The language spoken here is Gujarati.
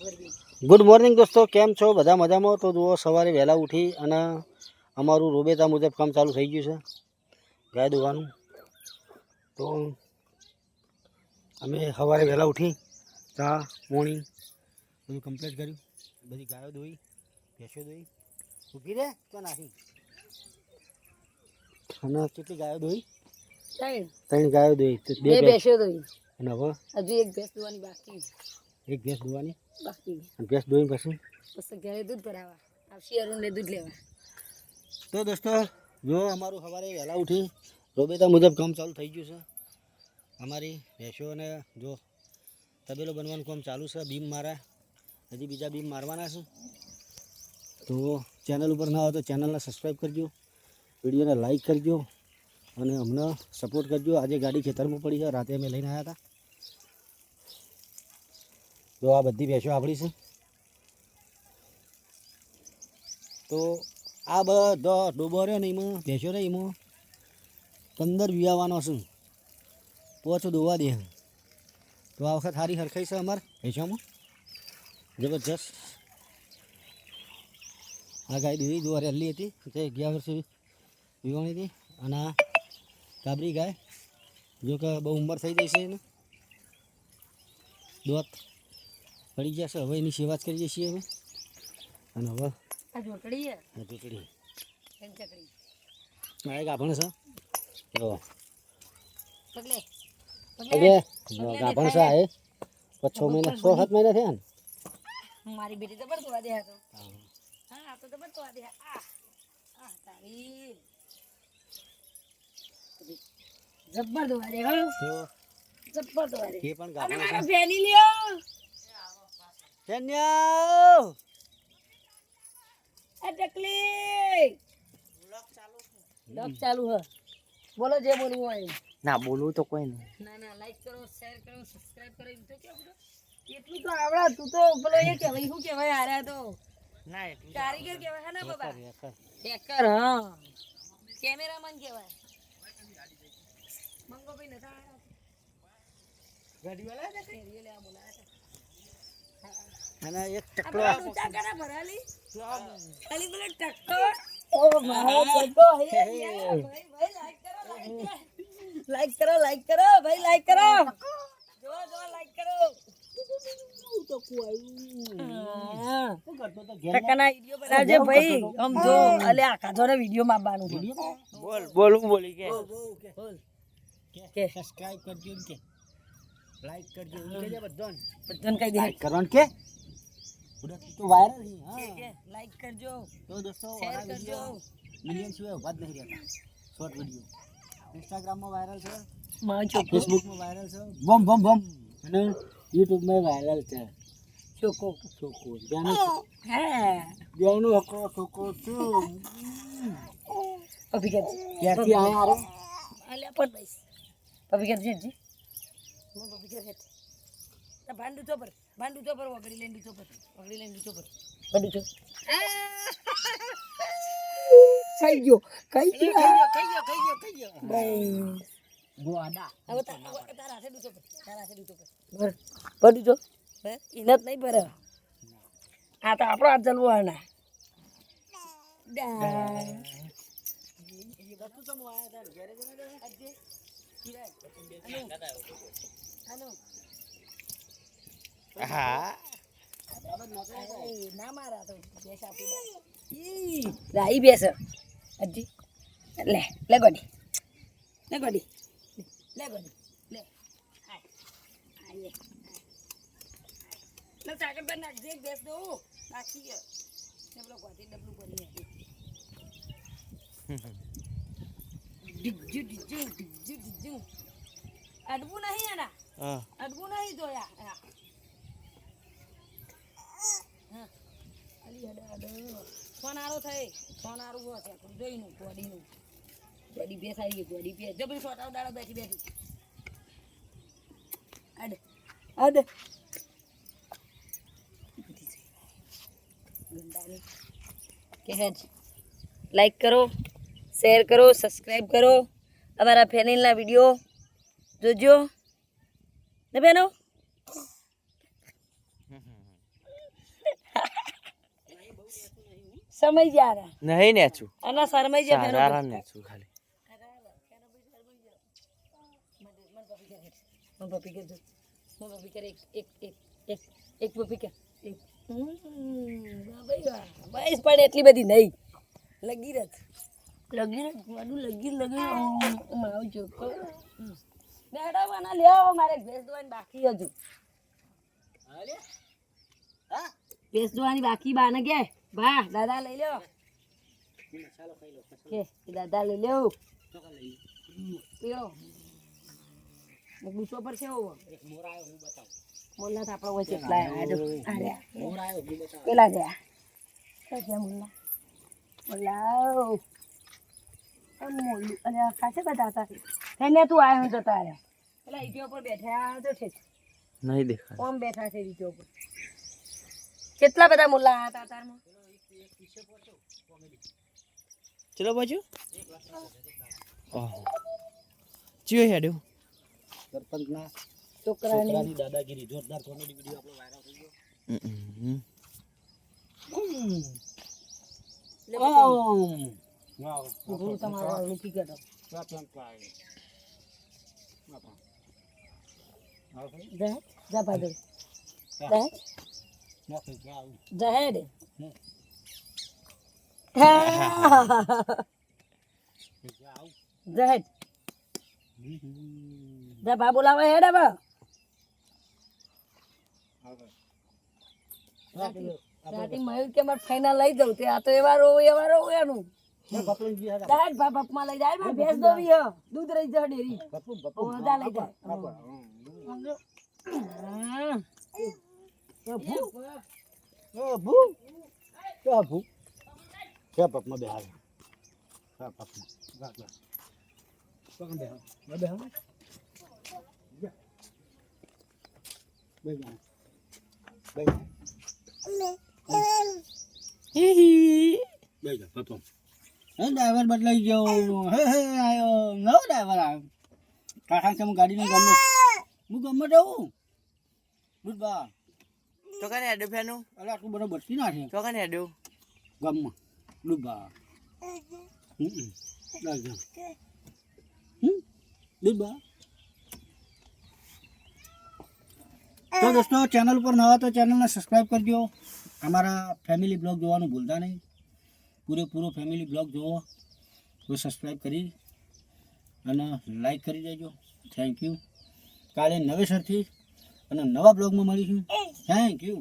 ગુડ મોર્નિંગ દોસ્તો, કેમ છો? બધા મજામાં? તો જુઓ, સવારે વહેલા ઉઠી અને અમારું રોબેતા મુજબ કામ ચાલુ થઈ ગયું છે ગાય દોવાનું. તો અમે સવારે વહેલા ઉઠી ચા મોર્નિંગ બધું કમ્પ્લીટ કર્યું. બધી ગાયો દોઈ, ભેંસો દોઈ. ઊભી રે તો નાખી. અને કેટલી ગાયો દોઈ? ત્રણ ગાયો દોઈ, બે ભેંસો દોઈ. અને હવે હજુ એક ભેંસ દોવાની બાકી. એક ભેંસ દોવાની બાકી. અને ભેંસ દોઈ પછી ઘરે દૂધ ભરાવા આવશે, અરુણને દૂધ લેવા. તો દોસ્તો જો, અમારું સવારે વહેલા ઉઠી રોબેતા મુજબ કામ ચાલુ થઈ ગયું છે. અમારી ભેંસોને જો તબેલો બનવાનું કામ ચાલુ છે. બીમ મારા હજી બીજા બીમ મારવાના છે. તો ચેનલ ઉપર ના હોય તો ચેનલને સબસ્ક્રાઈબ કરજો, વિડીયોને લાઈક કરજો અને અમને સપોર્ટ કરજો. આજે ગાડી ખેતરમાં પડી છે, રાતે અમે લઈને આવ્યા હતા. જો આ બધી ભેંસો આપણી છે. તો આ બધો ડોબો રહ્યો ને એમાં ભેંસો રહે, એમાં 15 વિયાવાનો છે. પોછો દોવા દે. તો આ વખત સારી હરખાઈ છે અમારે ભેંસોમાં, જબરજસ્ત. આ ગાય દોરી દોવા રહેલી હતી, તે 11 વર્ષે વિવાણી હતી. અને આ કાબરી ગાય જો કે બહુ ઉંમર થઈ ગઈ છે એને, દોત પડી ગયા છે. હવે એની સેવા જ કરીએ છીએ અમે. અને હવે ઢોકળી ગાભણ છે. જો ગાભણ છે. આ 6 મહિના 6-7 મહિના થયા ને. મારી બેટી તો બરતવા દે. હા, આ તો બરતવા દે. આ તારી જબ્બર દોવા દે. હો જબ્બર દોવા દે. કે પણ ગાભણ છે. ફેની લ્યો ફેન્યો. આ ટકલી લોક ચાલુ હે. બોલો જે બોલવું હોય. ના બોલવું તો કોઈ નહીં. ના લાઈક કરો, શેર કરો, સબસ્ક્રાઇબ કરો. એમ તો કેવું એટલું તો આવડા. તું તો બોલો એ કહેવાય. શું કહેવાય? આર્યા તો ના એટલું કારીગર કહેવાય. હા ના બાબા, હેકર. હા, કેમેરામેન કહેવાય. મંગો ભાઈ નતા આયા. ગાડી વાળા હતા, ગાડી લેવા બોલાયા હતા. અને એક ટકલો ઊંચા કરા ભરાલી ખાલી બોલે ટક્કો. ઓ મારો ટક્કો. ભાઈ લાઈક કરો, લાઈક કરો ભાઈ, લાઈક કરો. જો લાઈક કરો. તો ટક્કાના વિડિયો બનાવજે ભાઈ. આમ જો અલે આખા જોને વિડિયો માં આવવાનું. બોલ બોલી કે બોલ કે સબસ્ક્રાઇબ કરજો કે લાઈક કરજો કે જે બધાને કહી દે કરવાનું કે તો વાયરલ હી. હા, લાઈક કરજો. તો દોસ્તો શેર કરજો. મિલિયન સિવાય વાત નહીં રહેતા. શોર્ટ વિડિયો ઇન્સ્ટાગ્રામમાં વાયરલ છે, ફેસબુકમાં વાયરલ છે, બમ બમ બમ. અને યુટ્યુબમાં વાયરલ છે. ચોકો જાનો હે જાનો ચોકો છું. અભિગત ક્યાંથી આયા? અરે અલે પર બસ અભિગત જી મો અભિગત હે. તા ભાંડુ ચોપર વગડી લેંડુ ચોપર બંડુ ચો. ખાઈ ગયો ભાઈ ગોડા. હવે તારા હાથે દુચો પર ભર પડી જો. ઇનત નહીં ભરે. આ તો આપણો હાથ જલવાના. ના મારા તો ભેંસ આપી રાઈ ભેંસ હજી. લે ગોડી ચાકર પર નાખજે. એક ભેંસ દો નાખી ગયો. પેલો ગોધી ડબલું ભરી ડીજુ અડવું નહીં. એના અડવું નહીં જોયા. ફોન આરો થાય. ફોન આરું છે જોઈનું ગોડીનું. ગોડી ભેંસ આવી ગઈ. ગોડી ભેંસ જબરી છોટાવ દાડો બેઠી અડ લાઈક કરો, શેર કરો, સબસ્ક્રાઈબ કરો. અમારા ફેનિલના વિડીયો જોજો ને બેનો. સમય જારા નહીં નેચું આના શરમાઈ જાય બેનો સારા નેચું ખાલી મન પપી કે દો મન પપી કરે એક પપી કે ભાઈ વાહ પણ એટલી બધી નહીં લગી રત મારું લગી મારું ચોખ્ખો મેડમ લે આવો મારે ભેંસ દોવાની બાકી હજુ ભેંસ દોવાની બાકી બાને કે બા દાદા લઈ લો કે દાદા લઈ લો પીઓ ગુસ્સો પર છે એક મોર આવ્યો હું બતાવું મોલ્લા તો આપણો હોય કેટલા આવ્યા મોર આવ્યો હું બતાવું પેલા ગયા ક્યાં મોલ્લા મોલ્લા મોલ્લું અને ખાસે બધા હતા એને તું આવ્યો તો તારે પેલા ઈટીઓ પર બેઠા તો છે નહીં દેખાય ઓમ બેઠા છે ઈટીઓ પર કેટલા બધા મોલ્લા આવ્યા હતા તારમાં ચલો બાજુ ચિયો હેડ્યો સરપંચના છોકરાની દાદાગીરી જોરદાર કોમેડી વિડિયો આપણો વાયરલ થઈ ગયો ભૂલ તમારો રૂકી ગયો જા પાડો જા હેડ જા હેડ જા બા બોલાવે હેડ બા રાતી મયુર કે મારે ફાઈનલ લઈ જાઉં તે આ તો એવા રો એનું દાડ બાપ માં લઈ જાય ભેંસ દોવી હ દૂધ રહી જાય ડેરી ઓદા લઈ જાય પપમાં બેહાર ડ્રાઈવર બદલાઈ ગયો હે આવ્યો નવો ડ્રાઈવર આવ્યો કાકા કે હું ગાડીની ગમે હું ગમે જવું બુધબા તો કાને હેડ્યો ફેનું અરે આટલું બધું બચી નાખે તો કાને હેડ્યો ગમમાં ડૂબા ડૂબા તો દોસ્તો ચેનલ ઉપર નવા તો ચેનલને સબસ્ક્રાઈબ કરજો અમારા ફેમિલી બ્લોગ જોવાનું ભૂલતા નહીં પૂરેપૂરો ફેમિલી બ્લોગ જોવો તો સબસ્ક્રાઈબ કરી અને લાઈક કરી દેજો થેન્ક યુ કાલે નવેસરથી અને નવા બ્લોગમાં મળીશું થેન્ક યુ